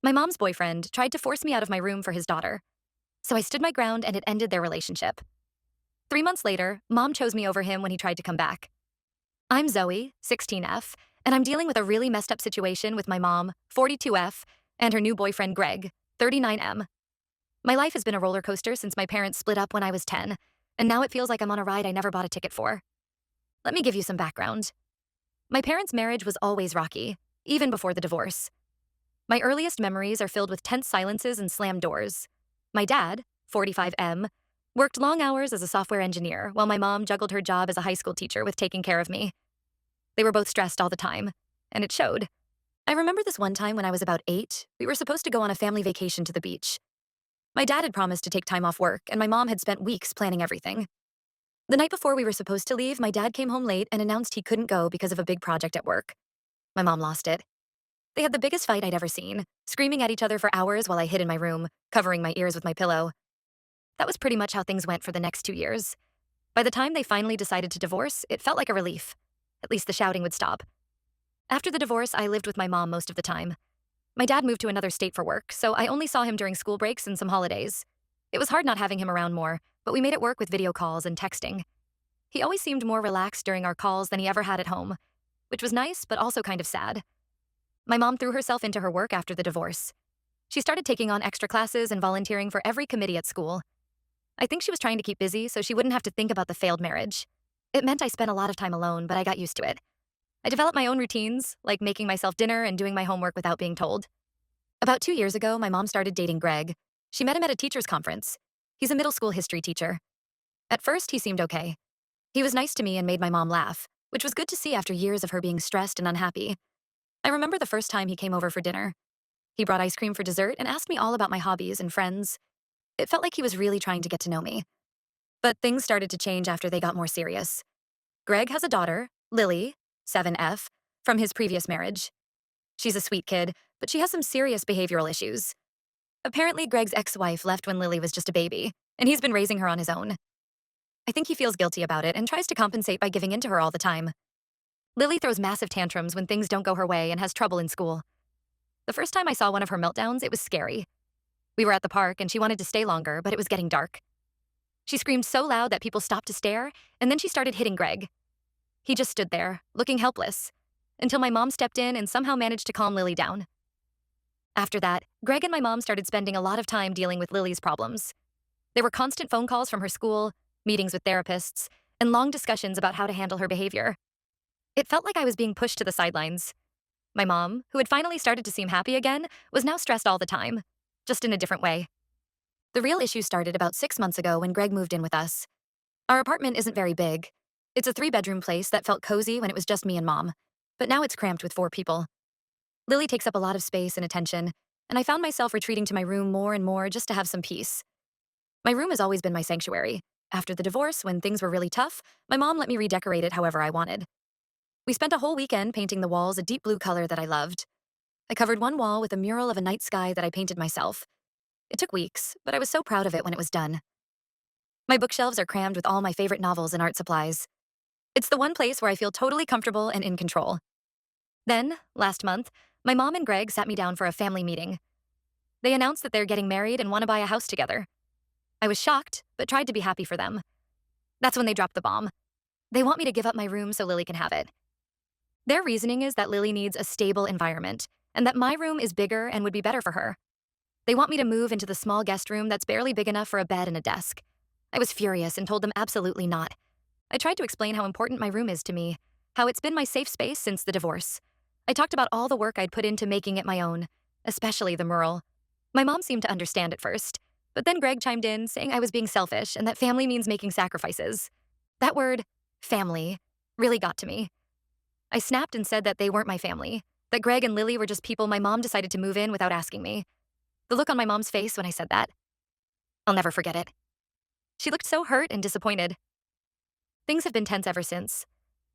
My mom's boyfriend tried to force me out of my room for his daughter, so I stood my ground and it ended their relationship. 3 months later, mom chose me over him when he tried to come back. I'm Zoe, 16F, and I'm dealing with a really messed up situation with my mom, 42F, and her new boyfriend, Greg, 39M. My life has been a roller coaster since my parents split up when I was 10, and now it feels like I'm on a ride I never bought a ticket for. Let me give you some background. My parents' marriage was always rocky, even before the divorce. My earliest memories are filled with tense silences and slammed doors. My dad, 45M, worked long hours as a software engineer while my mom juggled her job as a high school teacher with taking care of me. They were both stressed all the time, and it showed. I remember this one time when I was about 8, we were supposed to go on a family vacation to the beach. My dad had promised to take time off work, and my mom had spent weeks planning everything. The night before we were supposed to leave, my dad came home late and announced he couldn't go because of a big project at work. My mom lost it. They had the biggest fight I'd ever seen, screaming at each other for hours while I hid in my room, covering my ears with my pillow. That was pretty much how things went for the next 2 years. By the time they finally decided to divorce, it felt like a relief. At least the shouting would stop. After the divorce, I lived with my mom most of the time. My dad moved to another state for work, so I only saw him during school breaks and some holidays. It was hard not having him around more, but we made it work with video calls and texting. He always seemed more relaxed during our calls than he ever had at home, which was nice but also kind of sad. My mom threw herself into her work after the divorce. She started taking on extra classes and volunteering for every committee at school. I think she was trying to keep busy so she wouldn't have to think about the failed marriage. It meant I spent a lot of time alone, but I got used to it. I developed my own routines, like making myself dinner and doing my homework without being told. About 2 years ago, my mom started dating Greg. She met him at a teacher's conference. He's a middle school history teacher. At first, he seemed okay. He was nice to me and made my mom laugh, which was good to see after years of her being stressed and unhappy. I remember the first time he came over for dinner. He brought ice cream for dessert and asked me all about my hobbies and friends. It felt like he was really trying to get to know me. But things started to change after they got more serious. Greg has a daughter, Lily, 7F, from his previous marriage. She's a sweet kid, but she has some serious behavioral issues. Apparently, Greg's ex-wife left when Lily was just a baby, and he's been raising her on his own. I think he feels guilty about it and tries to compensate by giving in to her all the time. Lily throws massive tantrums when things don't go her way and has trouble in school. The first time I saw one of her meltdowns, it was scary. We were at the park and she wanted to stay longer, but it was getting dark. She screamed so loud that people stopped to stare, and then she started hitting Greg. He just stood there, looking helpless, until my mom stepped in and somehow managed to calm Lily down. After that, Greg and my mom started spending a lot of time dealing with Lily's problems. There were constant phone calls from her school, meetings with therapists, and long discussions about how to handle her behavior. It felt like I was being pushed to the sidelines. My mom, who had finally started to seem happy again, was now stressed all the time, just in a different way. The real issue started about 6 months ago when Greg moved in with us. Our apartment isn't very big. It's a 3-bedroom place that felt cozy when it was just me and mom, but now it's cramped with 4 people. Lily takes up a lot of space and attention, and I found myself retreating to my room more and more just to have some peace. My room has always been my sanctuary. After the divorce, when things were really tough, my mom let me redecorate it however I wanted. We spent a whole weekend painting the walls a deep blue color that I loved. I covered one wall with a mural of a night sky that I painted myself. It took weeks, but I was so proud of it when it was done. My bookshelves are crammed with all my favorite novels and art supplies. It's the one place where I feel totally comfortable and in control. Then, last month, my mom and Greg sat me down for a family meeting. They announced that they're getting married and want to buy a house together. I was shocked, but tried to be happy for them. That's when they dropped the bomb. They want me to give up my room so Lily can have it. Their reasoning is that Lily needs a stable environment, and that my room is bigger and would be better for her. They want me to move into the small guest room that's barely big enough for a bed and a desk. I was furious and told them absolutely not. I tried to explain how important my room is to me, how it's been my safe space since the divorce. I talked about all the work I'd put into making it my own, especially the mural. My mom seemed to understand at first, but then Greg chimed in saying I was being selfish and that family means making sacrifices. That word, family, really got to me. I snapped and said that they weren't my family, that Greg and Lily were just people my mom decided to move in without asking me. The look on my mom's face when I said that, I'll never forget it. She looked so hurt and disappointed. Things have been tense ever since.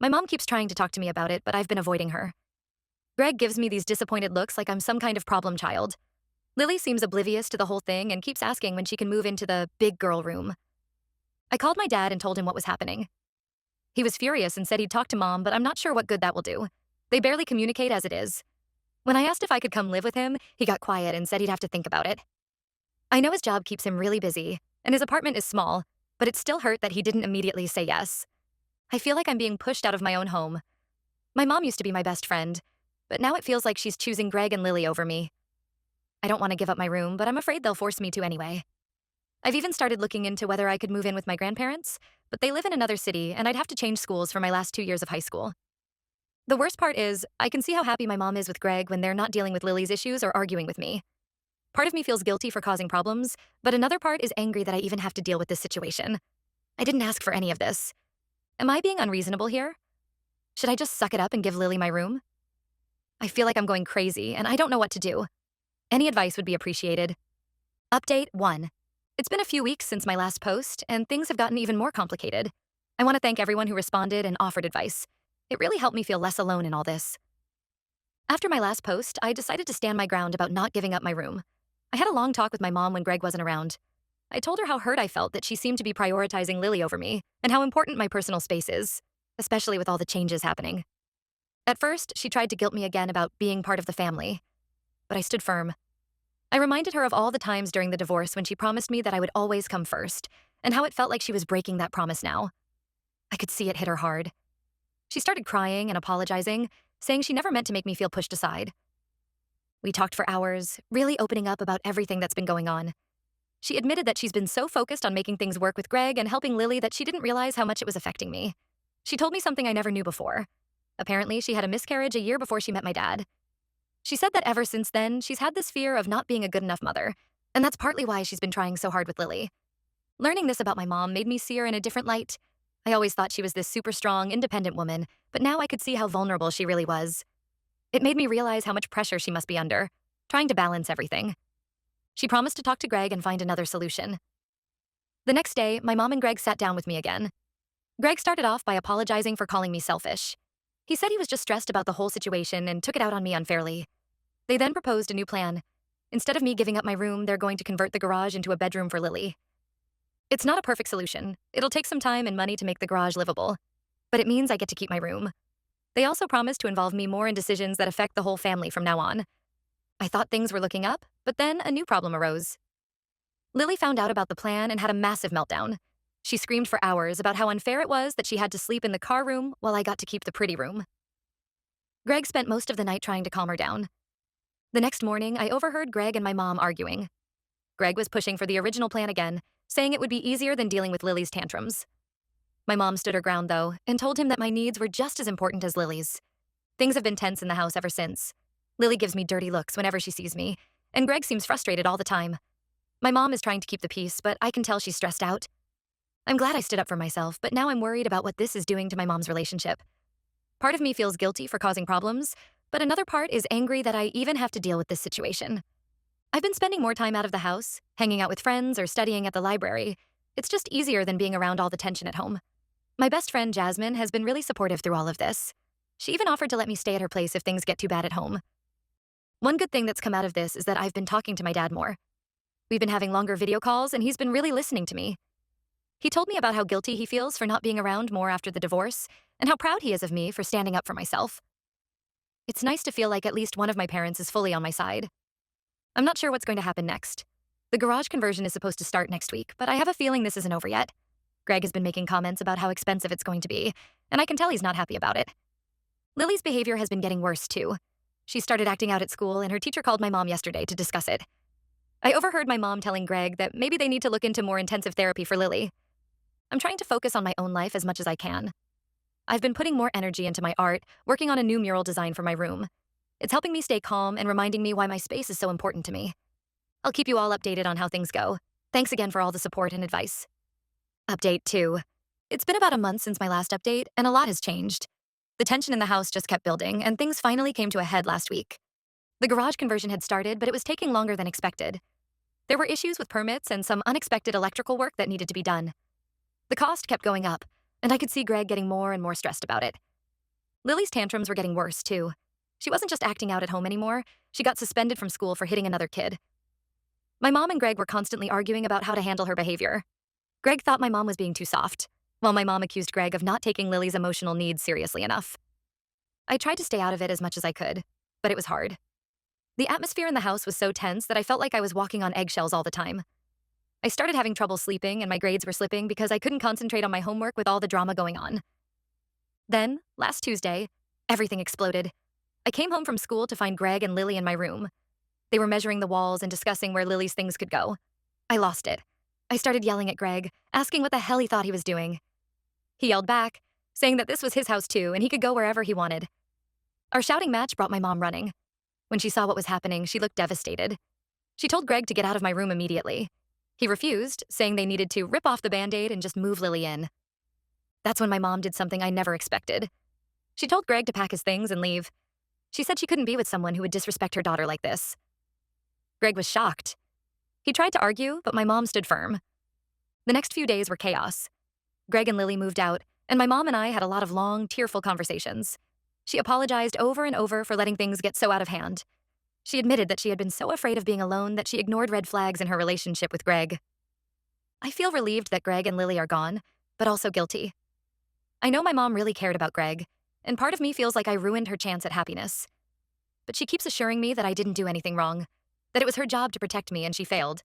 My mom keeps trying to talk to me about it, but I've been avoiding her. Greg gives me these disappointed looks like I'm some kind of problem child. Lily seems oblivious to the whole thing and keeps asking when she can move into the big girl room. I called my dad and told him what was happening. He was furious and said he'd talk to mom, but I'm not sure what good that will do. They barely communicate as it is. When I asked if I could come live with him, he got quiet and said he'd have to think about it. I know his job keeps him really busy, and his apartment is small, but it still hurt that he didn't immediately say yes. I feel like I'm being pushed out of my own home. My mom used to be my best friend, but now it feels like she's choosing Greg and Lily over me. I don't want to give up my room, but I'm afraid they'll force me to anyway. I've even started looking into whether I could move in with my grandparents, but they live in another city and I'd have to change schools for my last 2 years of high school. The worst part is, I can see how happy my mom is with Greg when they're not dealing with Lily's issues or arguing with me. Part of me feels guilty for causing problems, but another part is angry that I even have to deal with this situation. I didn't ask for any of this. Am I being unreasonable here? Should I just suck it up and give Lily my room? I feel like I'm going crazy and I don't know what to do. Any advice would be appreciated. Update 1. It's been a few weeks since my last post, and things have gotten even more complicated. I want to thank everyone who responded and offered advice. It really helped me feel less alone in all this. After my last post, I decided to stand my ground about not giving up my room. I had a long talk with my mom when Greg wasn't around. I told her how hurt I felt that she seemed to be prioritizing Lily over me, and how important my personal space is, especially with all the changes happening. At first, she tried to guilt me again about being part of the family, but I stood firm. I reminded her of all the times during the divorce when she promised me that I would always come first, and how it felt like she was breaking that promise now. I could see it hit her hard. She started crying and apologizing, saying she never meant to make me feel pushed aside. We talked for hours, really opening up about everything that's been going on. She admitted that she's been so focused on making things work with Greg and helping Lily that she didn't realize how much it was affecting me. She told me something I never knew before. Apparently, she had a miscarriage a year before she met my dad. She said that ever since then, she's had this fear of not being a good enough mother, and that's partly why she's been trying so hard with Lily. Learning this about my mom made me see her in a different light. I always thought she was this super strong, independent woman, but now I could see how vulnerable she really was. It made me realize how much pressure she must be under, trying to balance everything. She promised to talk to Greg and find another solution. The next day, my mom and Greg sat down with me again. Greg started off by apologizing for calling me selfish. He said he was just stressed about the whole situation and took it out on me unfairly. They then proposed a new plan. Instead of me giving up my room, they're going to convert the garage into a bedroom for Lily. It's not a perfect solution. It'll take some time and money to make the garage livable, but it means I get to keep my room. They also promised to involve me more in decisions that affect the whole family from now on. I thought things were looking up, but then a new problem arose. Lily found out about the plan and had a massive meltdown. She screamed for hours about how unfair it was that she had to sleep in the car room while I got to keep the pretty room. Greg spent most of the night trying to calm her down. The next morning, I overheard Greg and my mom arguing. Greg was pushing for the original plan again, saying it would be easier than dealing with Lily's tantrums. My mom stood her ground, though, and told him that my needs were just as important as Lily's. Things have been tense in the house ever since. Lily gives me dirty looks whenever she sees me, and Greg seems frustrated all the time. My mom is trying to keep the peace, but I can tell she's stressed out. I'm glad I stood up for myself, but now I'm worried about what this is doing to my mom's relationship. Part of me feels guilty for causing problems, but another part is angry that I even have to deal with this situation. I've been spending more time out of the house, hanging out with friends or studying at the library. It's just easier than being around all the tension at home. My best friend, Jasmine, has been really supportive through all of this. She even offered to let me stay at her place if things get too bad at home. One good thing that's come out of this is that I've been talking to my dad more. We've been having longer video calls, and he's been really listening to me. He told me about how guilty he feels for not being around more after the divorce, and how proud he is of me for standing up for myself. It's nice to feel like at least one of my parents is fully on my side. I'm not sure what's going to happen next. The garage conversion is supposed to start next week, but I have a feeling this isn't over yet. Greg has been making comments about how expensive it's going to be, and I can tell he's not happy about it. Lily's behavior has been getting worse, too. She started acting out at school, and her teacher called my mom yesterday to discuss it. I overheard my mom telling Greg that maybe they need to look into more intensive therapy for Lily. I'm trying to focus on my own life as much as I can. I've been putting more energy into my art, working on a new mural design for my room. It's helping me stay calm and reminding me why my space is so important to me. I'll keep you all updated on how things go. Thanks again for all the support and advice. Update 2. It's been about a month since my last update, and a lot has changed. The tension in the house just kept building, and things finally came to a head last week. The garage conversion had started, but it was taking longer than expected. There were issues with permits and some unexpected electrical work that needed to be done. The cost kept going up, and I could see Greg getting more and more stressed about it. Lily's tantrums were getting worse, too. She wasn't just acting out at home anymore, she got suspended from school for hitting another kid. My mom and Greg were constantly arguing about how to handle her behavior. Greg thought my mom was being too soft, while my mom accused Greg of not taking Lily's emotional needs seriously enough. I tried to stay out of it as much as I could, but it was hard. The atmosphere in the house was so tense that I felt like I was walking on eggshells all the time. I started having trouble sleeping and my grades were slipping because I couldn't concentrate on my homework with all the drama going on. Then, last Tuesday, everything exploded. I came home from school to find Greg and Lily in my room. They were measuring the walls and discussing where Lily's things could go. I lost it. I started yelling at Greg, asking what the hell he thought he was doing. He yelled back, saying that this was his house too and he could go wherever he wanted. Our shouting match brought my mom running. When she saw what was happening, she looked devastated. She told Greg to get out of my room immediately. He refused, saying they needed to rip off the Band-Aid and just move Lily in. That's when my mom did something I never expected. She told Greg to pack his things and leave. She said she couldn't be with someone who would disrespect her daughter like this. Greg was shocked. He tried to argue, but my mom stood firm. The next few days were chaos. Greg and Lily moved out, and my mom and I had a lot of long, tearful conversations. She apologized over and over for letting things get so out of hand. She admitted that she had been so afraid of being alone that she ignored red flags in her relationship with Greg. I feel relieved that Greg and Lily are gone, but also guilty. I know my mom really cared about Greg, and part of me feels like I ruined her chance at happiness. But she keeps assuring me that I didn't do anything wrong, that it was her job to protect me and she failed.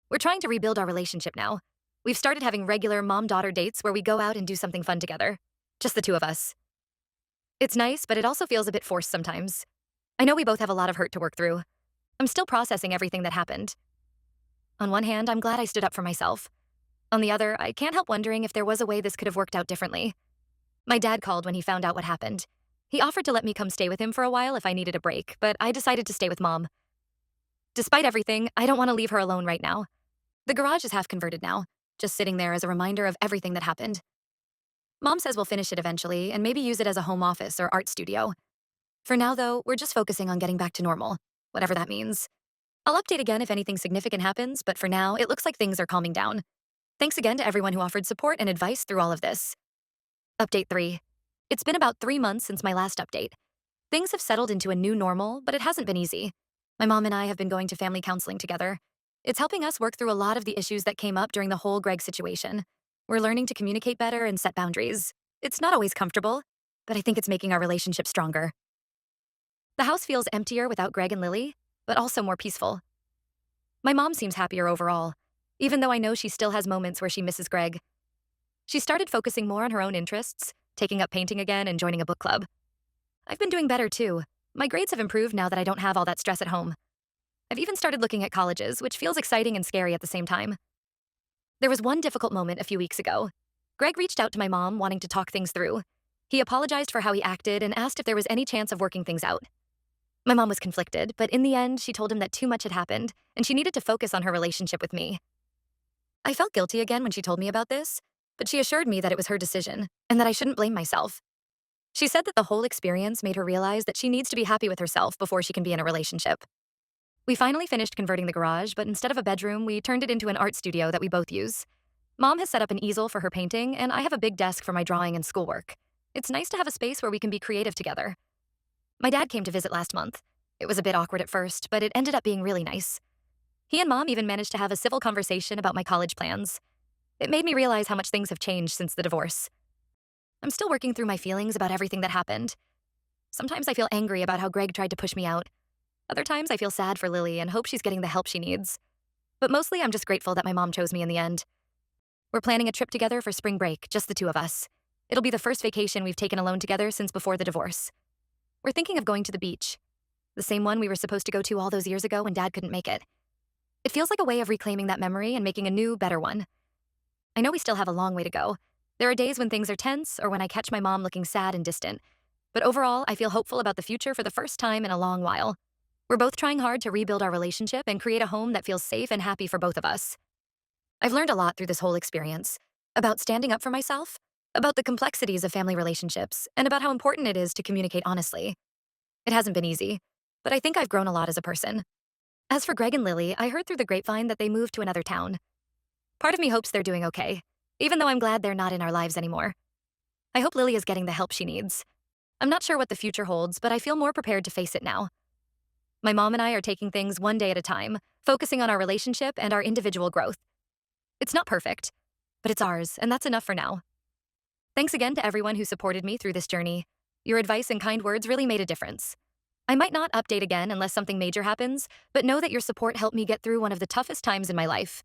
We're trying to rebuild our relationship now. We've started having regular mom-daughter dates where we go out and do something fun together. Just the two of us. It's nice, but it also feels a bit forced sometimes. I know we both have a lot of hurt to work through. I'm still processing everything that happened. On one hand, I'm glad I stood up for myself. On the other, I can't help wondering if there was a way this could have worked out differently. My dad called when he found out what happened. He offered to let me come stay with him for a while if I needed a break, but I decided to stay with Mom. Despite everything, I don't want to leave her alone right now. The garage is half converted now, just sitting there as a reminder of everything that happened. Mom says we'll finish it eventually and maybe use it as a home office or art studio. For now, though, we're just focusing on getting back to normal, whatever that means. I'll update again if anything significant happens, but for now, it looks like things are calming down. Thanks again to everyone who offered support and advice through all of this. Update 3. It's been about 3 months since my last update. Things have settled into a new normal, but it hasn't been easy. My mom and I have been going to family counseling together. It's helping us work through a lot of the issues that came up during the whole Greg situation. We're learning to communicate better and set boundaries. It's not always comfortable, but I think it's making our relationship stronger. The house feels emptier without Greg and Lily, but also more peaceful. My mom seems happier overall, even though I know she still has moments where she misses Greg. She started focusing more on her own interests, taking up painting again and joining a book club. I've been doing better too. My grades have improved now that I don't have all that stress at home. I've even started looking at colleges, which feels exciting and scary at the same time. There was one difficult moment a few weeks ago. Greg reached out to my mom wanting to talk things through. He apologized for how he acted and asked if there was any chance of working things out. My mom was conflicted, but in the end, she told him that too much had happened and she needed to focus on her relationship with me. I felt guilty again when she told me about this, but she assured me that it was her decision and that I shouldn't blame myself. She said that the whole experience made her realize that she needs to be happy with herself before she can be in a relationship. We finally finished converting the garage, but instead of a bedroom, we turned it into an art studio that we both use. Mom has set up an easel for her painting, and I have a big desk for my drawing and schoolwork. It's nice to have a space where we can be creative together. My dad came to visit last month. It was a bit awkward at first, but it ended up being really nice. He and Mom even managed to have a civil conversation about my college plans. It made me realize how much things have changed since the divorce. I'm still working through my feelings about everything that happened. Sometimes I feel angry about how Greg tried to push me out. Other times I feel sad for Lily and hope she's getting the help she needs. But mostly I'm just grateful that my mom chose me in the end. We're planning a trip together for spring break, just the two of us. It'll be the first vacation we've taken alone together since before the divorce. We're thinking of going to the beach. The same one we were supposed to go to all those years ago when Dad couldn't make it. It feels like a way of reclaiming that memory and making a new, better one. I know we still have a long way to go. There are days when things are tense or when I catch my mom looking sad and distant. But overall, I feel hopeful about the future for the first time in a long while. We're both trying hard to rebuild our relationship and create a home that feels safe and happy for both of us. I've learned a lot through this whole experience. About standing up for myself, about the complexities of family relationships, and about how important it is to communicate honestly. It hasn't been easy, but I think I've grown a lot as a person. As for Greg and Lily, I heard through the grapevine that they moved to another town. Part of me hopes they're doing okay, even though I'm glad they're not in our lives anymore. I hope Lily is getting the help she needs. I'm not sure what the future holds, but I feel more prepared to face it now. My mom and I are taking things one day at a time, focusing on our relationship and our individual growth. It's not perfect, but it's ours, and that's enough for now. Thanks again to everyone who supported me through this journey. Your advice and kind words really made a difference. I might not update again unless something major happens, but know that your support helped me get through one of the toughest times in my life.